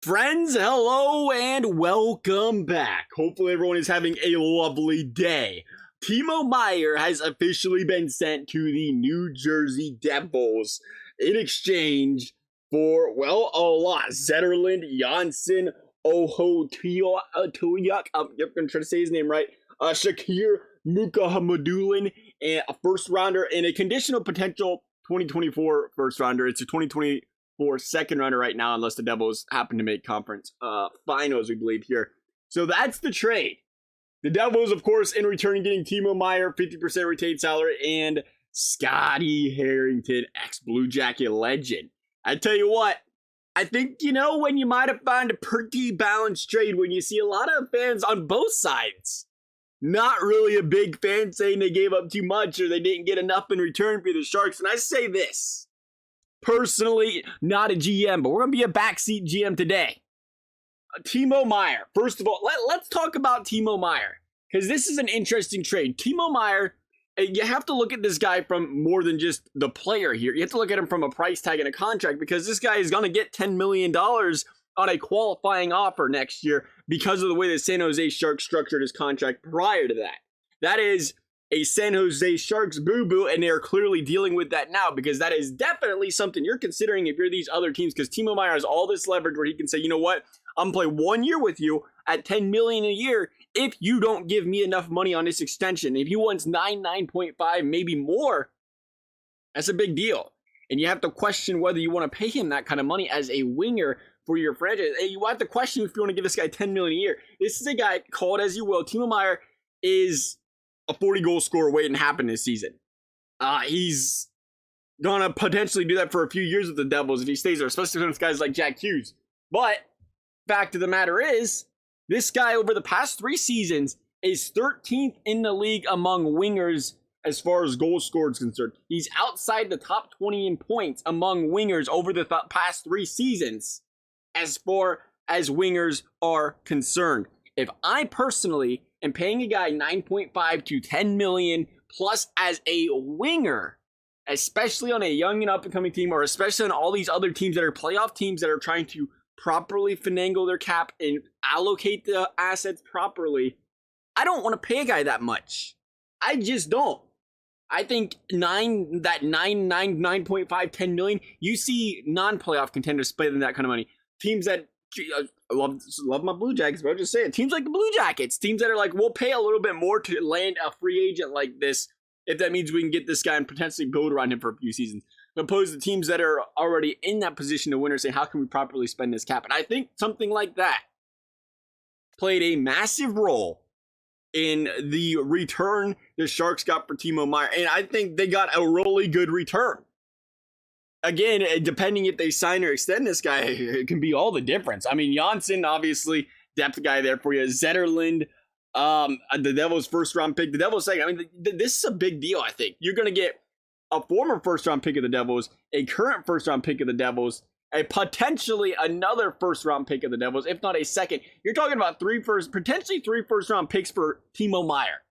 Friends, hello and welcome back. Hopefully everyone is having a lovely day. Timo Meier has officially been sent to the New Jersey Devils in exchange for, well, a lot. Zetterlund, Janssen, Ohotuyak, I'm going to try to say his name right, Shakir Mukahamadulin, and a first rounder and a conditional potential 2024 first rounder. It's a 2024 second rounder right now, unless the Devils happen to make conference finals, we believe here. So that's the trade. The Devils, of course, in return getting Timo Meier, 50% retained salary, and Scotty Harrington, ex-Blue Jacket legend. I tell you what, I think, when you might have found a pretty balanced trade when you see a lot of fans on both sides not really a big fan saying they gave up too much or they didn't get enough in return for the Sharks. And I say this, personally, not a GM, but we're going to be a backseat GM today. Timo Meier. First of all, let's talk about Timo Meier, because this is an interesting trade. Timo Meier, you have to look at this guy from more than just the player here. You have to look at him from a price tag and a contract, because this guy is going to get $10 million on a qualifying offer next year because of the way the San Jose Sharks structured his contract prior to that. That is a San Jose Sharks boo-boo, and they are clearly dealing with that now, because that is definitely something you're considering if you're these other teams, because Timo Meier has all this leverage where he can say, you know what, I'm going to play 1 year with you at $10 million a year if you don't give me enough money on this extension. If he wants 9.5, maybe more, that's a big deal. And you have to question whether you want to pay him that kind of money as a winger for your franchise. And you have to question if you want to give this guy $10 million a year. This is a guy, call it as you will. Timo Meier is a 40-goal scorer waiting to happen this season. He's going to potentially do that for a few years with the Devils if he stays there, especially against guys like Jack Hughes. But fact of the matter is, this guy over the past 3 seasons is 13th in the league among wingers as far as goal scored is concerned. He's outside the top 20 in points among wingers over the past 3 seasons as far as wingers are concerned. If I personally am paying a guy 9.5 to 10 million plus as a winger, especially on a young and up-and-coming team, or especially on all these other teams that are playoff teams that are trying to properly finagle their cap and allocate the assets properly, I don't want to pay a guy that much. I just don't. I think 9.5, 10 million, you see non-playoff contenders paying that kind of money. Teams that I love my Blue Jackets, but I'll just say it. Teams like the Blue Jackets, teams that are like, we'll pay a little bit more to land a free agent like this if that means we can get this guy and potentially build around him for a few seasons. Opposed to teams that are already in that position to win or say, how can we properly spend this cap? And I think something like that played a massive role in the return the Sharks got for Timo Meier. And I think they got a really good return. Again, depending if they sign or extend this guy, it can be all the difference. I mean, Janssen, obviously, depth guy there for you. Zetterlund, the Devils' first-round pick. The Devils' second. I mean, this is a big deal, I think. You're going to get a former first-round pick of the Devils, a current first-round pick of the Devils, a potentially another first-round pick of the Devils, if not a second. You're talking about potentially 3 first-round picks for Timo Meier.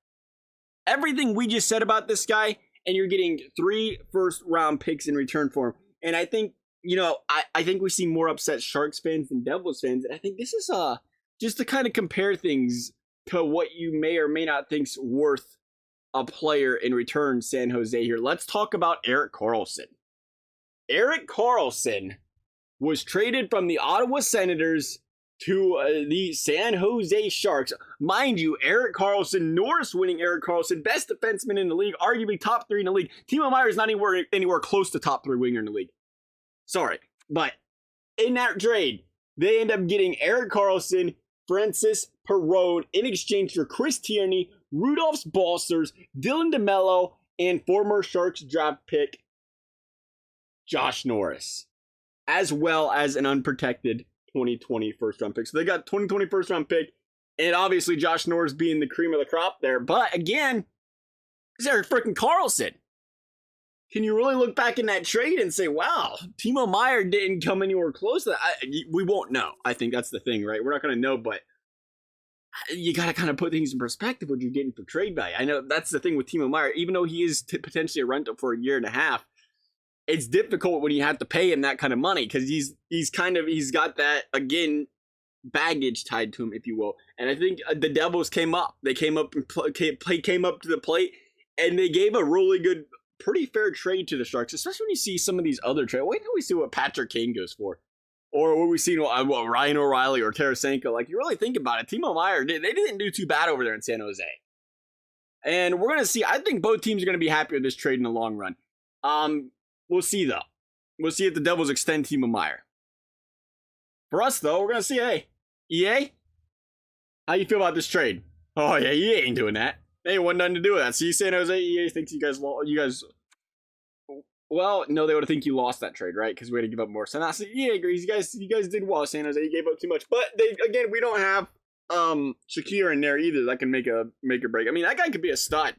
Everything we just said about this guy, and you're getting 3 first-round picks in return for him. And I think, I think we see more upset Sharks fans than Devils fans. And I think this is just to kind of compare things to what you may or may not think's worth a player in return, San Jose here. Let's talk about Erik Karlsson. Erik Karlsson was traded from the Ottawa Senators to the San Jose Sharks. Mind you, Erik Karlsson, Norris-winning Erik Karlsson, best defenseman in the league, arguably top 3 in the league. Timo Meier is not anywhere close to top 3 winger in the league. Sorry, but in that trade, they end up getting Erik Karlsson, Francis Perron in exchange for Chris Tierney, Rudolph Balcers, Dylan DeMello, and former Sharks draft pick Josh Norris, as well as an unprotected 2020 first-round pick. So they got 2020 first-round pick, and obviously Josh Norris being the cream of the crop there. But again, it's Erik freaking Karlsson. Can you really look back in that trade and say, wow, Timo Meier didn't come anywhere close to that? We won't know. I think that's the thing, right? We're not going to know, but you got to kind of put things in perspective what you're getting for trade value. I know that's the thing with Timo Meier. Even though he is potentially a rental for a year and a half, it's difficult when you have to pay him that kind of money because he's got that, again, baggage tied to him, if you will. And I think the Devils came up. They came up and came up to the plate, and they gave a really good, pretty fair trade to the Sharks, especially when you see some of these other trades. Wait till we see what Patrick Kane goes for. Or what we've seen, what Ryan O'Reilly or Tarasenko. Like, you really think about it, Timo Meier, they didn't do too bad over there in San Jose. And we're going to see, I think both teams are going to be happy with this trade in the long run. We'll see, though. We'll see if the Devils extend Timo Meier. For us, though, we're going to see, hey, EA, how you feel about this trade? Oh, yeah, EA ain't doing that. They ain't want nothing to do with that. See, San Jose, EA thinks you guys, well, no, they would think you lost that trade, right? Because we had to give up more. So now, EA agrees. You guys did well, San Jose. You gave up too much. But, we don't have Shakir in there either. That can make or break. I mean, that guy could be a stud.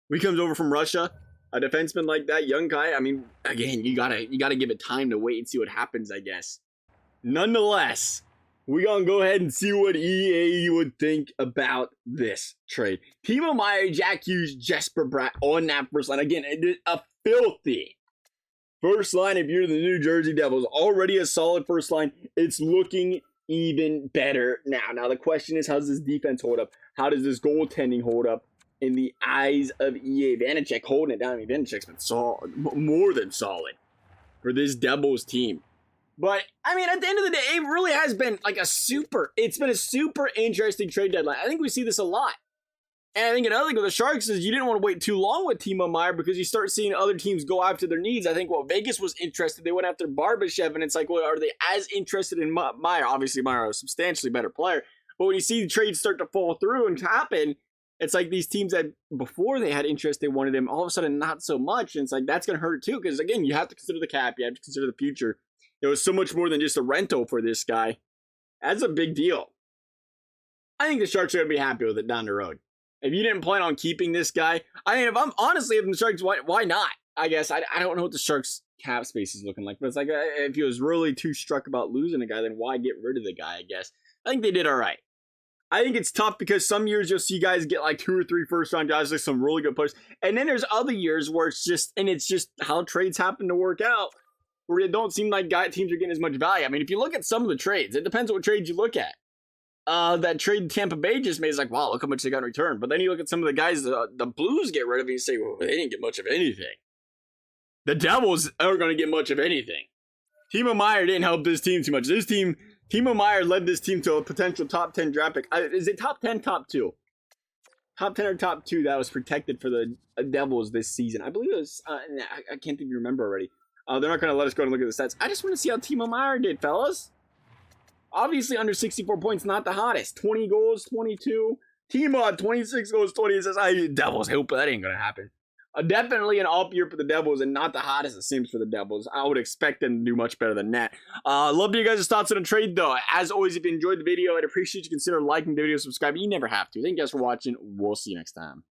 He comes over from Russia. A defenseman like that, young guy. I mean, again, you gotta give it time to wait and see what happens, I guess. Nonetheless, we're going to go ahead and see what EA would think about this trade. Timo Meier, Jack Hughes, Jesper Bratt on that first line. Again, it is a filthy first line if you're the New Jersey Devils. Already a solid first line. It's looking even better now. Now, the question is, how does this defense hold up? How does this goaltending hold up in the eyes of EA? Vanacek holding it down. I mean, Vanacek's been solid, more than solid for this Devils team. But, I mean, at the end of the day, it really has been like it's been a super interesting trade deadline. I think we see this a lot. And I think another thing with the Sharks is you didn't want to wait too long with Timo Meier because you start seeing other teams go after their needs. I think, Vegas was interested. They went after Barbashev, and it's like, well, are they as interested in Meier? Obviously, Meier is a substantially better player. But when you see the trades start to fall through and happen, it's like these teams that before they had interest, they wanted him, all of a sudden not so much. And it's like, that's going to hurt too. Because, again, you have to consider the cap. You have to consider the future. It was so much more than just a rental for this guy. That's a big deal. I think the Sharks are going to be happy with it down the road. If you didn't plan on keeping this guy, I mean, if the Sharks, why not? I guess I don't know what the Sharks cap space is looking like, but it's like, if he was really too struck about losing a guy, then why get rid of the guy, I guess. I think they did all right. I think it's tough because some years you'll see guys get like 2 or 3 first-round guys, like some really good players. And then there's other years where it's just how trades happen to work out, where it don't seem like teams are getting as much value. I mean, if you look at some of the trades, it depends on what trades you look at. That trade Tampa Bay just made is like, wow, look how much they got in return. But then you look at some of the guys the Blues get rid of, and you say, well, they didn't get much of anything. The Devils aren't going to get much of anything. Timo Meier didn't help this team too much. Timo Meier led this team to a potential top 10 draft pick. Is it top 10, top 2? Top 10 or top 2 that was protected for the Devils this season. I believe it was, I can't even remember already. They're not going to let us go and look at the stats. I just want to see how Timo Meier did, fellas. Obviously, under 64 points, not the hottest. 20 goals, 22. Timo at 26 goals, 20 assists. Devils, hope that ain't going to happen. Definitely an off year for the Devils and not the hottest it seems for the Devils. I would expect them to do much better than that. Love to hear you guys' thoughts on the trade, though. As always, if you enjoyed the video, I'd appreciate you consider liking the video, subscribing. You never have to. Thank you guys for watching. We'll see you next time.